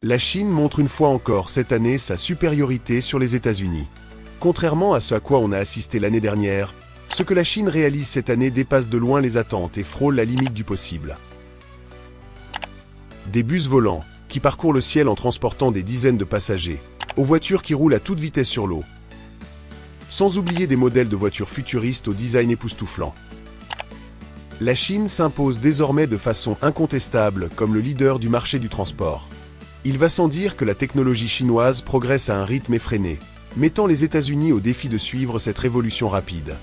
La Chine montre une fois encore cette année sa supériorité sur les États-Unis. Contrairement à ce à quoi on a assisté l'année dernière, ce que la Chine réalise cette année dépasse de loin les attentes et frôle la limite du possible. Des bus volants, qui parcourent le ciel en transportant des dizaines de passagers, aux voitures qui roulent à toute vitesse sur l'eau. Sans oublier des modèles de voitures futuristes au design époustouflant. La Chine s'impose désormais de façon incontestable comme le leader du marché du transport. Il va sans dire que la technologie chinoise progresse à un rythme effréné, mettant les États-Unis au défi de suivre cette révolution rapide.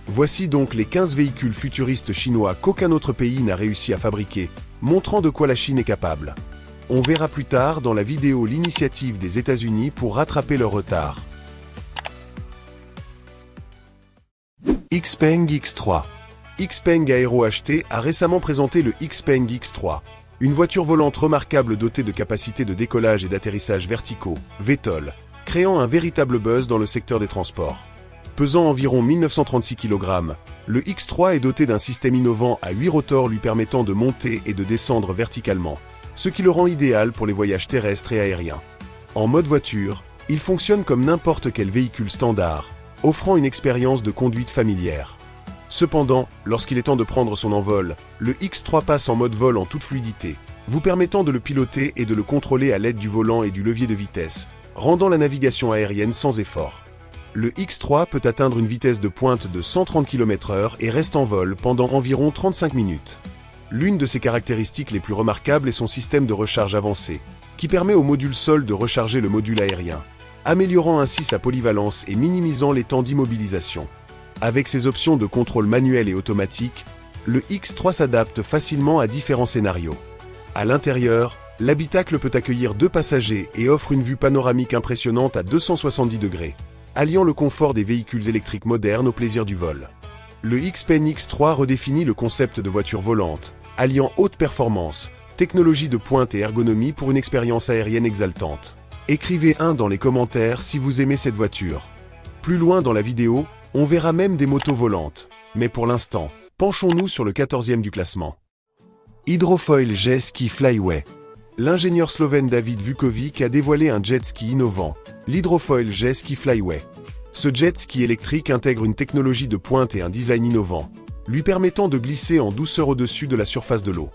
Voici donc les 15 véhicules futuristes chinois qu'aucun autre pays n'a réussi à fabriquer, montrant de quoi la Chine est capable. On verra plus tard dans la vidéo l'initiative des États-Unis pour rattraper leur retard. XPeng X3. XPeng Aero HT a récemment présenté le XPeng X3, une voiture volante remarquable dotée de capacités de décollage et d'atterrissage verticaux, VTOL, créant un véritable buzz dans le secteur des transports. Pesant environ 1936 kg, le X3 est doté d'un système innovant à 8 rotors lui permettant de monter et de descendre verticalement, ce qui le rend idéal pour les voyages terrestres et aériens. En mode voiture, il fonctionne comme n'importe quel véhicule standard, offrant une expérience de conduite familière. Cependant, lorsqu'il est temps de prendre son envol, le X3 passe en mode vol en toute fluidité, vous permettant de le piloter et de le contrôler à l'aide du volant et du levier de vitesse, rendant la navigation aérienne sans effort. Le X3 peut atteindre une vitesse de pointe de 130 km/h et reste en vol pendant environ 35 minutes. L'une de ses caractéristiques les plus remarquables est son système de recharge avancé, qui permet au module sol de recharger le module aérien, améliorant ainsi sa polyvalence et minimisant les temps d'immobilisation. Avec ses options de contrôle manuel et automatique, le X3 s'adapte facilement à différents scénarios. À l'intérieur, l'habitacle peut accueillir 2 passagers et offre une vue panoramique impressionnante à 270 degrés, alliant le confort des véhicules électriques modernes au plaisir du vol. Le XPeng X3 redéfinit le concept de voiture volante, alliant haute performance, technologie de pointe et ergonomie pour une expérience aérienne exaltante. Écrivez 1 dans les commentaires si vous aimez cette voiture. Plus loin dans la vidéo, on verra même des motos volantes, mais pour l'instant, penchons-nous sur le 14e du classement. Hydrofoil Jet Ski Flyway. L'ingénieur slovène David Vukovic a dévoilé un jet ski innovant, l'Hydrofoil Jet Ski Flyway. Ce jet ski électrique intègre une technologie de pointe et un design innovant, lui permettant de glisser en douceur au-dessus de la surface de l'eau.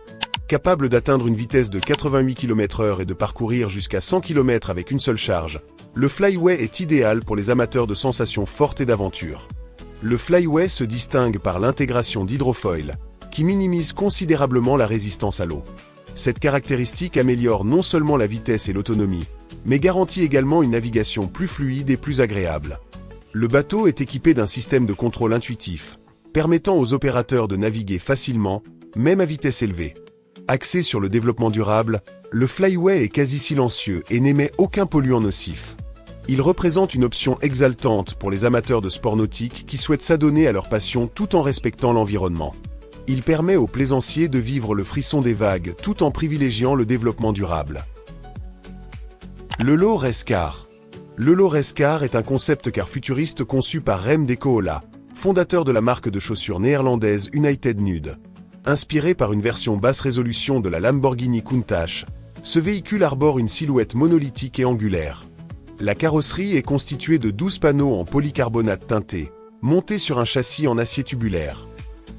Capable d'atteindre une vitesse de 88 km/h et de parcourir jusqu'à 100 km avec une seule charge, le Flyway est idéal pour les amateurs de sensations fortes et d'aventure. Le Flyway se distingue par l'intégration d'hydrofoil, qui minimise considérablement la résistance à l'eau. Cette caractéristique améliore non seulement la vitesse et l'autonomie, mais garantit également une navigation plus fluide et plus agréable. Le bateau est équipé d'un système de contrôle intuitif, permettant aux opérateurs de naviguer facilement, même à vitesse élevée. Axé sur le développement durable, le Flyway est quasi silencieux et n'émet aucun polluant nocif. Il représente une option exaltante pour les amateurs de sport nautique qui souhaitent s'adonner à leur passion tout en respectant l'environnement. Il permet aux plaisanciers de vivre le frisson des vagues tout en privilégiant le développement durable. Le Low Race Car. Le Low Race Car est un concept car futuriste conçu par Rem de Koola, fondateur de la marque de chaussures néerlandaise United Nude. Inspiré par une version basse résolution de la Lamborghini Countach, ce véhicule arbore une silhouette monolithique et angulaire. La carrosserie est constituée de 12 panneaux en polycarbonate teinté, montés sur un châssis en acier tubulaire.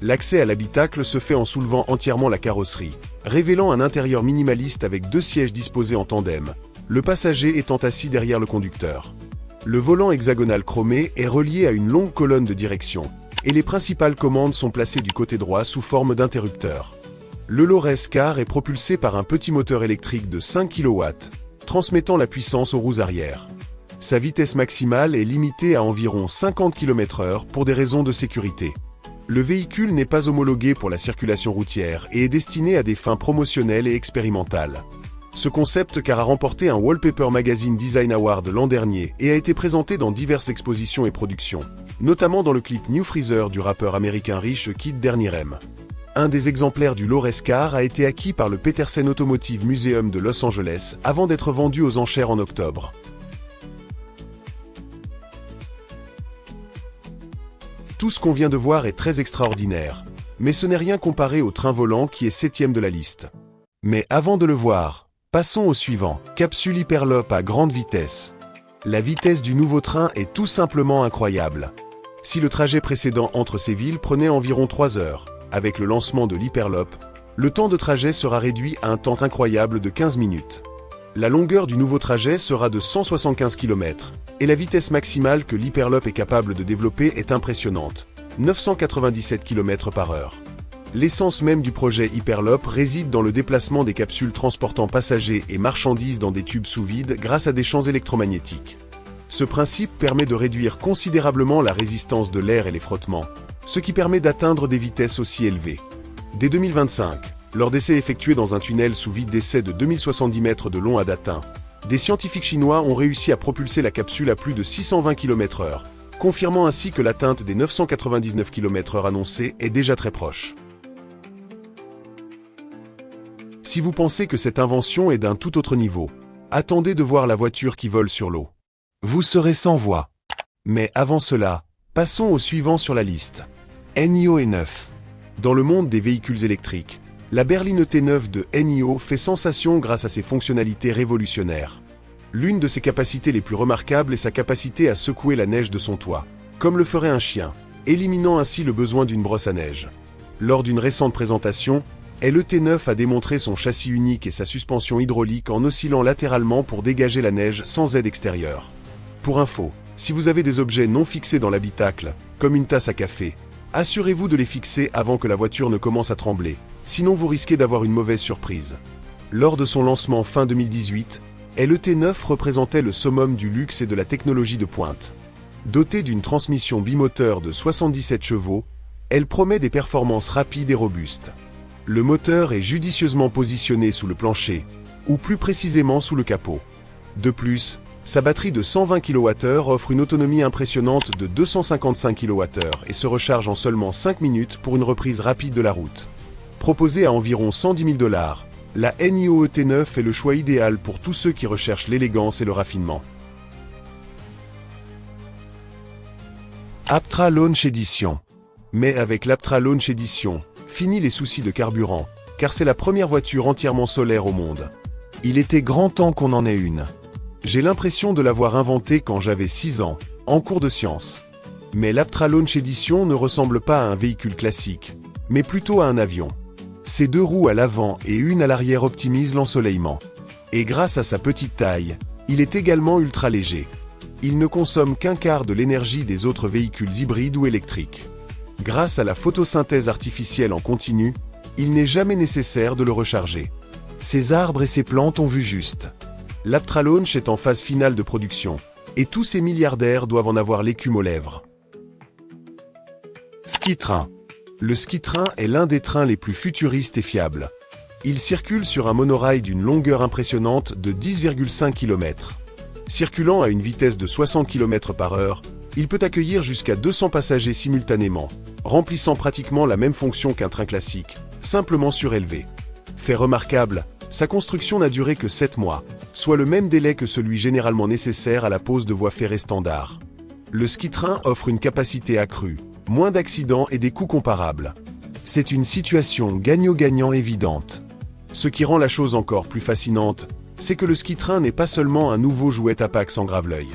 L'accès à l'habitacle se fait en soulevant entièrement la carrosserie, révélant un intérieur minimaliste avec 2 sièges disposés en tandem, le passager étant assis derrière le conducteur. Le volant hexagonal chromé est relié à une longue colonne de direction, et les principales commandes sont placées du côté droit sous forme d'interrupteur. Le Low Race Car est propulsé par un petit moteur électrique de 5 kW, transmettant la puissance aux roues arrière. Sa vitesse maximale est limitée à environ 50 km/h pour des raisons de sécurité. Le véhicule n'est pas homologué pour la circulation routière et est destiné à des fins promotionnelles et expérimentales. Ce concept car a remporté un Wallpaper Magazine Design Award l'an dernier et a été présenté dans diverses expositions et productions, notamment dans le clip New Freezer du rappeur américain riche Kid Dernierem. Un des exemplaires du Low Race Car a été acquis par le Petersen Automotive Museum de Los Angeles avant d'être vendu aux enchères en octobre. Tout ce qu'on vient de voir est très extraordinaire, mais ce n'est rien comparé au train volant qui est 7e de la liste. Mais avant de le voir, Passons au suivant, capsule Hyperloop à grande vitesse. La vitesse du nouveau train est tout simplement incroyable. Si le trajet précédent entre ces villes prenait environ 3 heures, avec le lancement de l'Hyperloop, le temps de trajet sera réduit à un temps incroyable de 15 minutes. La longueur du nouveau trajet sera de 175 km, et la vitesse maximale que l'Hyperloop est capable de développer est impressionnante, 997 km/h. L'essence même du projet Hyperloop réside dans le déplacement des capsules transportant passagers et marchandises dans des tubes sous vide grâce à des champs électromagnétiques. Ce principe permet de réduire considérablement la résistance de l'air et les frottements, ce qui permet d'atteindre des vitesses aussi élevées. Dès 2025, lors d'essais effectués dans un tunnel sous vide d'essai de 2070 mètres de long à Datin, des scientifiques chinois ont réussi à propulser la capsule à plus de 620 km/h, confirmant ainsi que l'atteinte des 999 km/h annoncée est déjà très proche. Si vous pensez que cette invention est d'un tout autre niveau, attendez de voir la voiture qui vole sur l'eau. Vous serez sans voix. Mais avant cela, passons au suivant sur la liste. NIO E9. Dans le monde des véhicules électriques, la berline T9 de NIO fait sensation grâce à ses fonctionnalités révolutionnaires. L'une de ses capacités les plus remarquables est sa capacité à secouer la neige de son toit, comme le ferait un chien, éliminant ainsi le besoin d'une brosse à neige. Lors d'une récente présentation, le T9 a démontré son châssis unique et sa suspension hydraulique en oscillant latéralement pour dégager la neige sans aide extérieure. Pour info, si vous avez des objets non fixés dans l'habitacle, comme une tasse à café, assurez-vous de les fixer avant que la voiture ne commence à trembler, sinon vous risquez d'avoir une mauvaise surprise. Lors de son lancement fin 2018, le T9 représentait le summum du luxe et de la technologie de pointe. Dotée d'une transmission bimoteur de 77 chevaux, elle promet des performances rapides et robustes. Le moteur est judicieusement positionné sous le plancher, ou plus précisément sous le capot. De plus, sa batterie de 120 kWh offre une autonomie impressionnante de 255 kWh et se recharge en seulement 5 minutes pour une reprise rapide de la route. Proposée à environ 110 000 $, la NIO T9 est le choix idéal pour tous ceux qui recherchent l'élégance et le raffinement. Aptra Launch Edition. Mais avec l'Aptra Launch Edition, fini les soucis de carburant, car c'est la première voiture entièrement solaire au monde. Il était grand temps qu'on en ait une. J'ai l'impression de l'avoir inventée quand j'avais 6 ans, en cours de sciences. Mais l'Aptra Launch Edition ne ressemble pas à un véhicule classique, mais plutôt à un avion. Ses 2 roues à l'avant et une à l'arrière optimisent l'ensoleillement. Et grâce à sa petite taille, il est également ultra léger. Il ne consomme qu'un quart de l'énergie des autres véhicules hybrides ou électriques. Grâce à la photosynthèse artificielle en continu, il n'est jamais nécessaire de le recharger. Ses arbres et ses plantes ont vu juste. L'Aptra Launch est en phase finale de production, et tous ces milliardaires doivent en avoir l'écume aux lèvres. Ski-train. Le ski-train est l'un des trains les plus futuristes et fiables. Il circule sur un monorail d'une longueur impressionnante de 10,5 km. Circulant à une vitesse de 60 km/h, il peut accueillir jusqu'à 200 passagers simultanément, remplissant pratiquement la même fonction qu'un train classique, simplement surélevé. Fait remarquable, sa construction n'a duré que 7 mois, soit le même délai que celui généralement nécessaire à la pose de voies ferrées standard. Le ski-train offre une capacité accrue, moins d'accidents et des coûts comparables. C'est une situation gagnant-gagnant évidente. Ce qui rend la chose encore plus fascinante, c'est que le ski-train n'est pas seulement un nouveau jouet à Pâques sans grave-l'œil.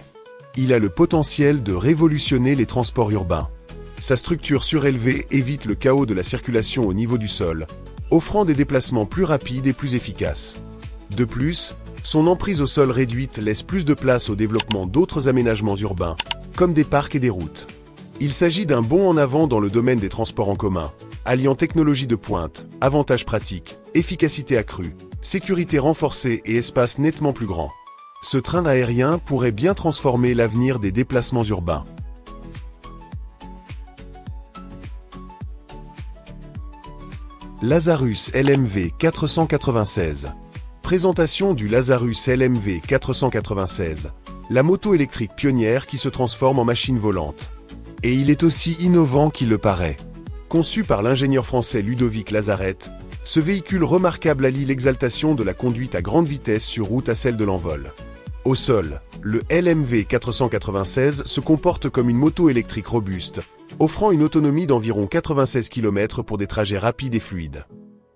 Il a le potentiel de révolutionner les transports urbains. Sa structure surélevée évite le chaos de la circulation au niveau du sol, offrant des déplacements plus rapides et plus efficaces. De plus, son emprise au sol réduite laisse plus de place au développement d'autres aménagements urbains, comme des parcs et des routes. Il s'agit d'un bond en avant dans le domaine des transports en commun, alliant technologie de pointe, avantages pratiques, efficacité accrue, sécurité renforcée et espace nettement plus grand. Ce train aérien pourrait bien transformer l'avenir des déplacements urbains. Lazarus LMV 496. Présentation du Lazarus LMV 496, la moto électrique pionnière qui se transforme en machine volante. Et il est aussi innovant qu'il le paraît. Conçu par l'ingénieur français Ludovic Lazarette, ce véhicule remarquable allie l'exaltation de la conduite à grande vitesse sur route à celle de l'envol. Au sol, le LMV 496 se comporte comme une moto électrique robuste, offrant une autonomie d'environ 96 km pour des trajets rapides et fluides.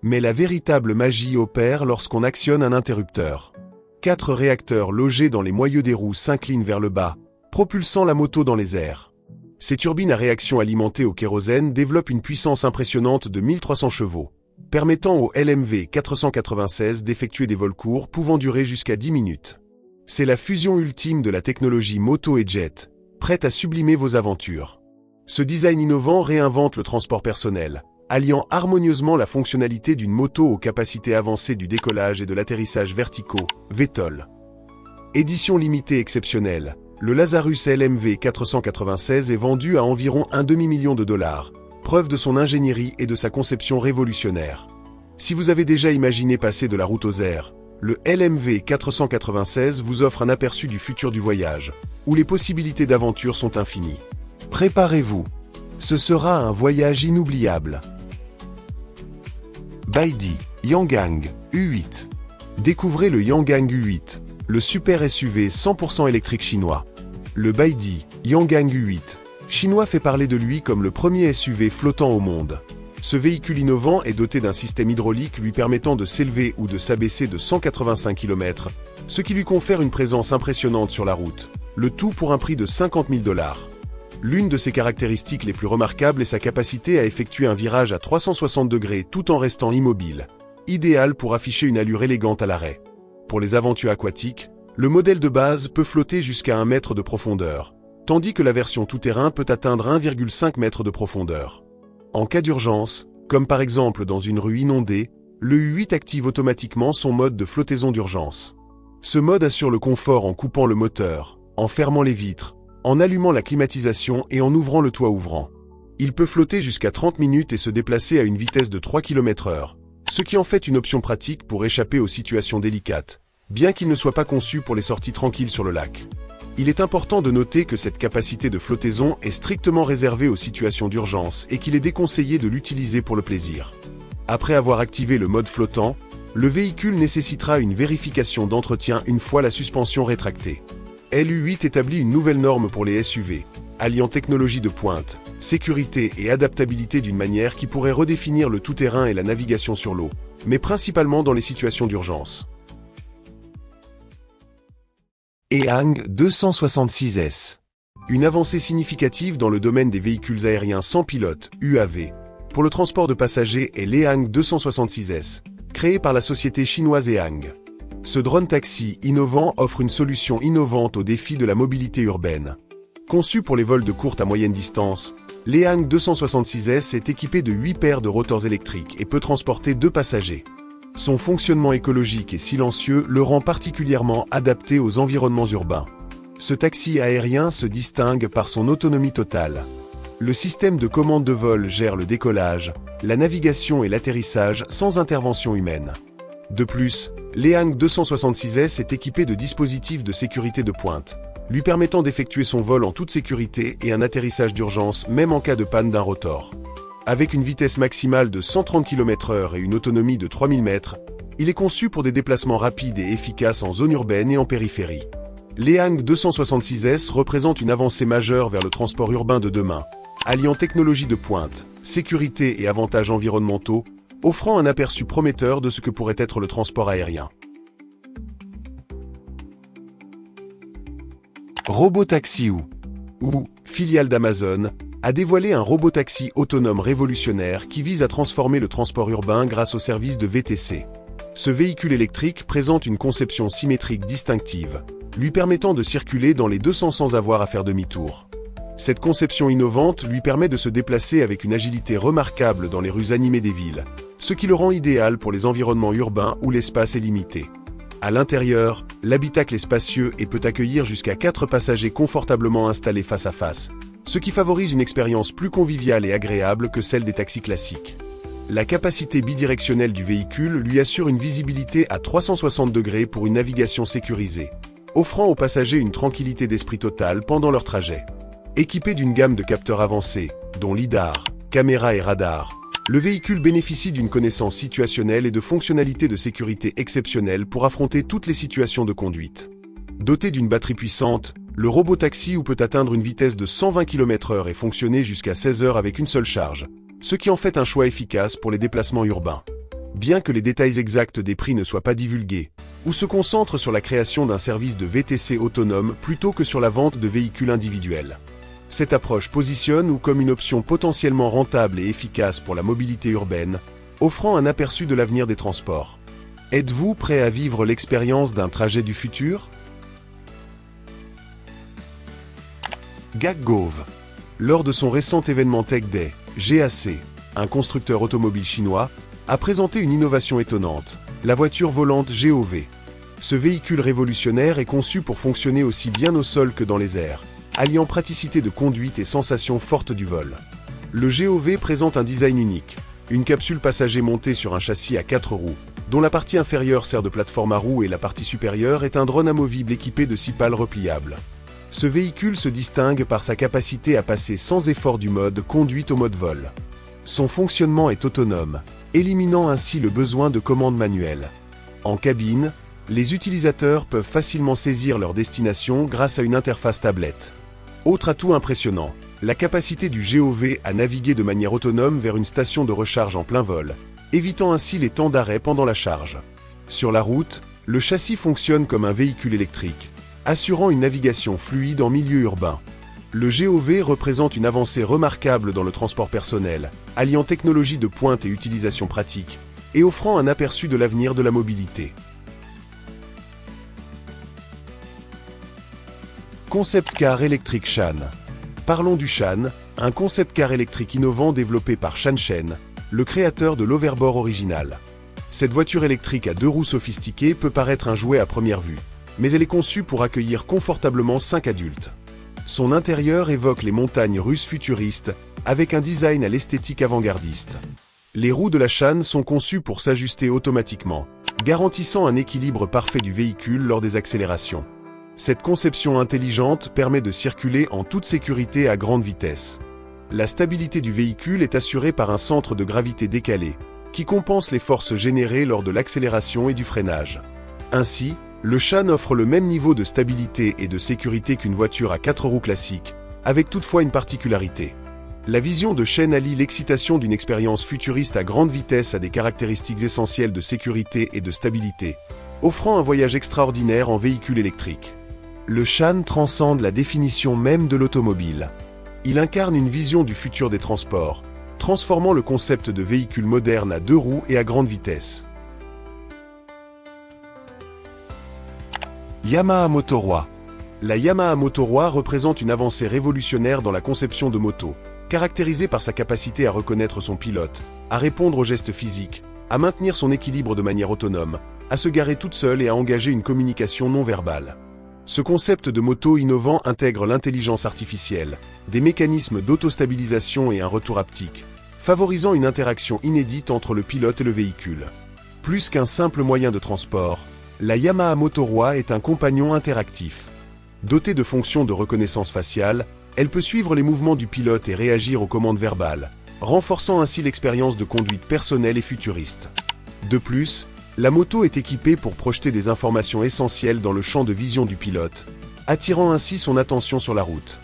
Mais la véritable magie opère lorsqu'on actionne un interrupteur. 4 réacteurs logés dans les moyeux des roues s'inclinent vers le bas, propulsant la moto dans les airs. Ces turbines à réaction alimentées au kérosène développent une puissance impressionnante de 1300 chevaux, permettant au LMV 496 d'effectuer des vols courts pouvant durer jusqu'à 10 minutes. C'est la fusion ultime de la technologie moto et jet, prête à sublimer vos aventures. Ce design innovant réinvente le transport personnel, alliant harmonieusement la fonctionnalité d'une moto aux capacités avancées du décollage et de l'atterrissage verticaux, VTOL. Édition limitée exceptionnelle, le Lazarus LMV 496 est vendu à environ $1,5 million, preuve de son ingénierie et de sa conception révolutionnaire. Si vous avez déjà imaginé passer de la route aux airs, le LMV 496 vous offre un aperçu du futur du voyage, où les possibilités d'aventure sont infinies. Préparez-vous. Ce sera un voyage inoubliable. Baidi, Yangang, U8. Découvrez le Yangang U8, le super SUV 100% électrique chinois. Le Baidi, Yangang U8, chinois fait parler de lui comme le premier SUV flottant au monde. Ce véhicule innovant est doté d'un système hydraulique lui permettant de s'élever ou de s'abaisser de 185 km, ce qui lui confère une présence impressionnante sur la route, le tout pour un prix de $50 000. L'une de ses caractéristiques les plus remarquables est sa capacité à effectuer un virage à 360 degrés tout en restant immobile, idéal pour afficher une allure élégante à l'arrêt. Pour les aventures aquatiques, le modèle de base peut flotter jusqu'à 1 mètre de profondeur, tandis que la version tout-terrain peut atteindre 1,5 mètre de profondeur. En cas d'urgence, comme par exemple dans une rue inondée, le U8 active automatiquement son mode de flottaison d'urgence. Ce mode assure le confort en coupant le moteur, en fermant les vitres, en allumant la climatisation et en ouvrant le toit ouvrant. Il peut flotter jusqu'à 30 minutes et se déplacer à une vitesse de 3 km/h, ce qui en fait une option pratique pour échapper aux situations délicates, bien qu'il ne soit pas conçu pour les sorties tranquilles sur le lac. Il est important de noter que cette capacité de flottaison est strictement réservée aux situations d'urgence et qu'il est déconseillé de l'utiliser pour le plaisir. Après avoir activé le mode flottant, le véhicule nécessitera une vérification d'entretien une fois la suspension rétractée. LU8 établit une nouvelle norme pour les SUV, alliant technologie de pointe, sécurité et adaptabilité d'une manière qui pourrait redéfinir le tout-terrain et la navigation sur l'eau, mais principalement dans les situations d'urgence. Ehang 266S. Une avancée significative dans le domaine des véhicules aériens sans pilote, UAV, pour le transport de passagers est l'Ehang 266S, créé par la société chinoise Ehang. Ce drone taxi innovant offre une solution innovante au défi de la mobilité urbaine. Conçu pour les vols de courte à moyenne distance, l'Ehang 266S est équipé de 8 paires de rotors électriques et peut transporter 2 passagers. Son fonctionnement écologique et silencieux le rend particulièrement adapté aux environnements urbains. Ce taxi aérien se distingue par son autonomie totale. Le système de commande de vol gère le décollage, la navigation et l'atterrissage sans intervention humaine. De plus, l'Ehang 266S est équipé de dispositifs de sécurité de pointe, lui permettant d'effectuer son vol en toute sécurité et un atterrissage d'urgence même en cas de panne d'un rotor. Avec une vitesse maximale de 130 km/h et une autonomie de 3000 mètres, il est conçu pour des déplacements rapides et efficaces en zone urbaine et en périphérie. L'Ehang 266S représente une avancée majeure vers le transport urbain de demain, alliant technologie de pointe, sécurité et avantages environnementaux, offrant un aperçu prometteur de ce que pourrait être le transport aérien. Robotaxi ou filiale d'Amazon, a dévoilé un robotaxi autonome révolutionnaire qui vise à transformer le transport urbain grâce au service de VTC. Ce véhicule électrique présente une conception symétrique distinctive, lui permettant de circuler dans les deux sens sans avoir à faire demi-tour. Cette conception innovante lui permet de se déplacer avec une agilité remarquable dans les rues animées des villes, ce qui le rend idéal pour les environnements urbains où l'espace est limité. À l'intérieur, l'habitacle est spacieux et peut accueillir jusqu'à 4 passagers confortablement installés face à face, ce qui favorise une expérience plus conviviale et agréable que celle des taxis classiques. La capacité bidirectionnelle du véhicule lui assure une visibilité à 360 degrés pour une navigation sécurisée, offrant aux passagers une tranquillité d'esprit totale pendant leur trajet. Équipé d'une gamme de capteurs avancés, dont lidar, caméra et radar, le véhicule bénéficie d'une connaissance situationnelle et de fonctionnalités de sécurité exceptionnelles pour affronter toutes les situations de conduite. Doté d'une batterie puissante, le robotaxi peut atteindre une vitesse de 120 km/h et fonctionner jusqu'à 16 heures avec une seule charge, ce qui en fait un choix efficace pour les déplacements urbains. bien que les détails exacts des prix ne soient pas divulgués, ou se concentrent sur la création d'un service de VTC autonome plutôt que sur la vente de véhicules individuels. Cette approche positionne ou comme une option potentiellement rentable et efficace pour la mobilité urbaine, offrant un aperçu de l'avenir des transports. Êtes-vous prêt à vivre l'expérience d'un trajet du futur? GAC-GOV. Lors de son récent événement Tech Day, GAC, un constructeur automobile chinois, a présenté une innovation étonnante, la voiture volante GOV. Ce véhicule révolutionnaire est conçu pour fonctionner aussi bien au sol que dans les airs, alliant praticité de conduite et sensations fortes du vol. Le GOV présente un design unique, une capsule passager montée sur un châssis à 4 roues, dont la partie inférieure sert de plateforme à roues et la partie supérieure est un drone amovible équipé de 6 pales repliables. Ce véhicule se distingue par sa capacité à passer sans effort du mode conduite au mode vol. Son fonctionnement est autonome, éliminant ainsi le besoin de commandes manuelles. En cabine, les utilisateurs peuvent facilement saisir leur destination grâce à une interface tablette. Autre atout impressionnant, la capacité du GOV à naviguer de manière autonome vers une station de recharge en plein vol, évitant ainsi les temps d'arrêt pendant la charge. Sur la route, le châssis fonctionne comme un véhicule électrique, assurant une navigation fluide en milieu urbain. Le GOV représente une avancée remarquable dans le transport personnel, alliant technologie de pointe et utilisation pratique, et offrant un aperçu de l'avenir de la mobilité. Concept Car électrique Shan. Parlons du Shan, un concept car électrique innovant développé par Shanshen, le créateur de l'Hoverboard original. Cette voiture électrique à 2 roues sophistiquée peut paraître un jouet à première vue, mais elle est conçue pour accueillir confortablement 5 adultes. Son intérieur évoque les montagnes russes futuristes, avec un design à l'esthétique avant-gardiste. Les roues de la Shan sont conçues pour s'ajuster automatiquement, garantissant un équilibre parfait du véhicule lors des accélérations. Cette conception intelligente permet de circuler en toute sécurité à grande vitesse. La stabilité du véhicule est assurée par un centre de gravité décalé, qui compense les forces générées lors de l'accélération et du freinage. Ainsi, le Shan offre le même niveau de stabilité et de sécurité qu'une voiture à 4 roues classique, avec toutefois une particularité. La vision de Shen allie l'excitation d'une expérience futuriste à grande vitesse à des caractéristiques essentielles de sécurité et de stabilité, offrant un voyage extraordinaire en véhicule électrique. Le Shan transcende la définition même de l'automobile. Il incarne une vision du futur des transports, transformant le concept de véhicule moderne à 2 roues et à grande vitesse. Yamaha Motoroi. La Yamaha Motoroi représente une avancée révolutionnaire dans la conception de moto, caractérisée par sa capacité à reconnaître son pilote, à répondre aux gestes physiques, à maintenir son équilibre de manière autonome, à se garer toute seule et à engager une communication non verbale. Ce concept de moto innovant intègre l'intelligence artificielle, des mécanismes d'autostabilisation et un retour haptique, favorisant une interaction inédite entre le pilote et le véhicule. Plus qu'un simple moyen de transport, la Yamaha Motoroi est un compagnon interactif. Dotée de fonctions de reconnaissance faciale, elle peut suivre les mouvements du pilote et réagir aux commandes verbales, renforçant ainsi l'expérience de conduite personnelle et futuriste. De plus, la moto est équipée pour projeter des informations essentielles dans le champ de vision du pilote, attirant ainsi son attention sur la route.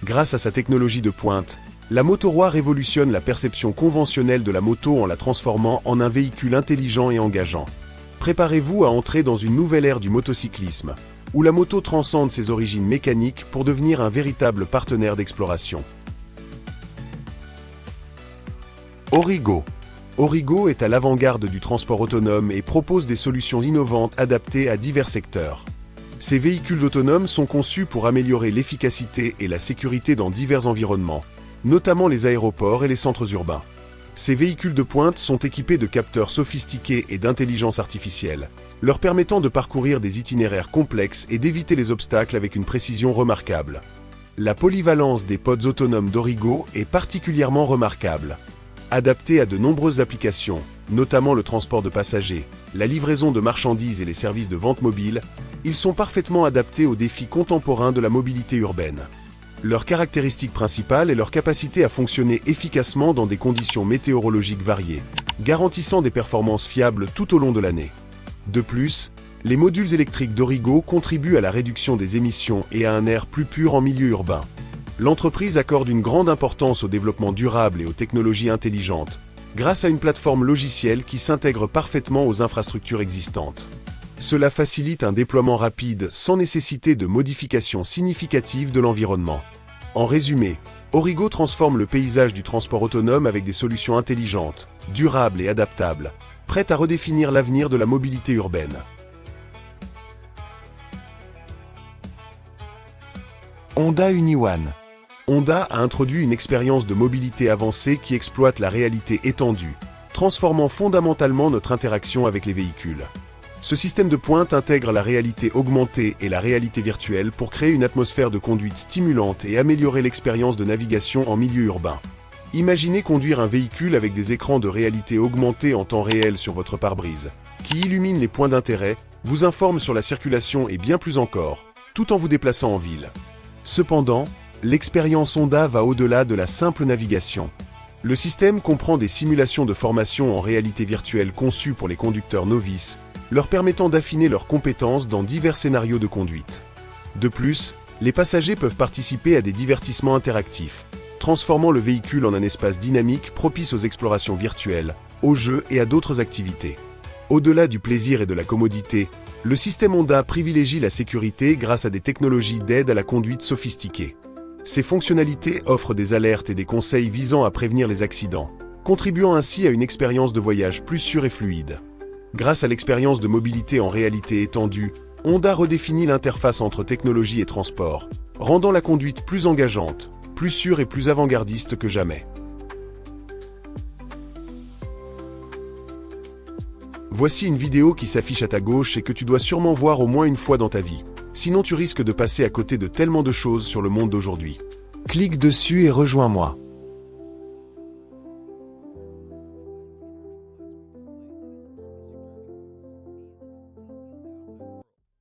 Grâce à sa technologie de pointe, la Motoroi révolutionne la perception conventionnelle de la moto en la transformant en un véhicule intelligent et engageant. Préparez-vous à entrer dans une nouvelle ère du motocyclisme, où la moto transcende ses origines mécaniques pour devenir un véritable partenaire d'exploration. Origo. Origo est à l'avant-garde du transport autonome et propose des solutions innovantes adaptées à divers secteurs. Ces véhicules autonomes sont conçus pour améliorer l'efficacité et la sécurité dans divers environnements, notamment les aéroports et les centres urbains. Ces véhicules de pointe sont équipés de capteurs sophistiqués et d'intelligence artificielle, leur permettant de parcourir des itinéraires complexes et d'éviter les obstacles avec une précision remarquable. La polyvalence des pods autonomes d'Origo est particulièrement remarquable. Adaptés à de nombreuses applications, notamment le transport de passagers, la livraison de marchandises et les services de vente mobile, ils sont parfaitement adaptés aux défis contemporains de la mobilité urbaine. Leur caractéristique principale est leur capacité à fonctionner efficacement dans des conditions météorologiques variées, garantissant des performances fiables tout au long de l'année. De plus, les modules électriques d'Origo contribuent à la réduction des émissions et à un air plus pur en milieu urbain. L'entreprise accorde une grande importance au développement durable et aux technologies intelligentes, grâce à une plateforme logicielle qui s'intègre parfaitement aux infrastructures existantes. Cela facilite un déploiement rapide sans nécessiter de modifications significatives de l'environnement. En résumé, Origo transforme le paysage du transport autonome avec des solutions intelligentes, durables et adaptables, prêtes à redéfinir l'avenir de la mobilité urbaine. Honda UniOne. Honda a introduit une expérience de mobilité avancée qui exploite la réalité étendue, transformant fondamentalement notre interaction avec les véhicules. Ce système de pointe intègre la réalité augmentée et la réalité virtuelle pour créer une atmosphère de conduite stimulante et améliorer l'expérience de navigation en milieu urbain. Imaginez conduire un véhicule avec des écrans de réalité augmentée en temps réel sur votre pare-brise, qui illuminent les points d'intérêt, vous informent sur la circulation et bien plus encore, tout en vous déplaçant en ville. Cependant, l'expérience Honda va au-delà de la simple navigation. Le système comprend des simulations de formation en réalité virtuelle conçues pour les conducteurs novices, leur permettant d'affiner leurs compétences dans divers scénarios de conduite. De plus, les passagers peuvent participer à des divertissements interactifs, transformant le véhicule en un espace dynamique propice aux explorations virtuelles, aux jeux et à d'autres activités. Au-delà du plaisir et de la commodité, le système Honda privilégie la sécurité grâce à des technologies d'aide à la conduite sophistiquées. Ces fonctionnalités offrent des alertes et des conseils visant à prévenir les accidents, contribuant ainsi à une expérience de voyage plus sûre et fluide. Grâce à l'expérience de mobilité en réalité étendue, Honda redéfinit l'interface entre technologie et transport, rendant la conduite plus engageante, plus sûre et plus avant-gardiste que jamais. Voici une vidéo qui s'affiche à ta gauche et que tu dois sûrement voir au moins une fois dans ta vie. Sinon tu risques de passer à côté de tellement de choses sur le monde d'aujourd'hui. Clique dessus et rejoins-moi.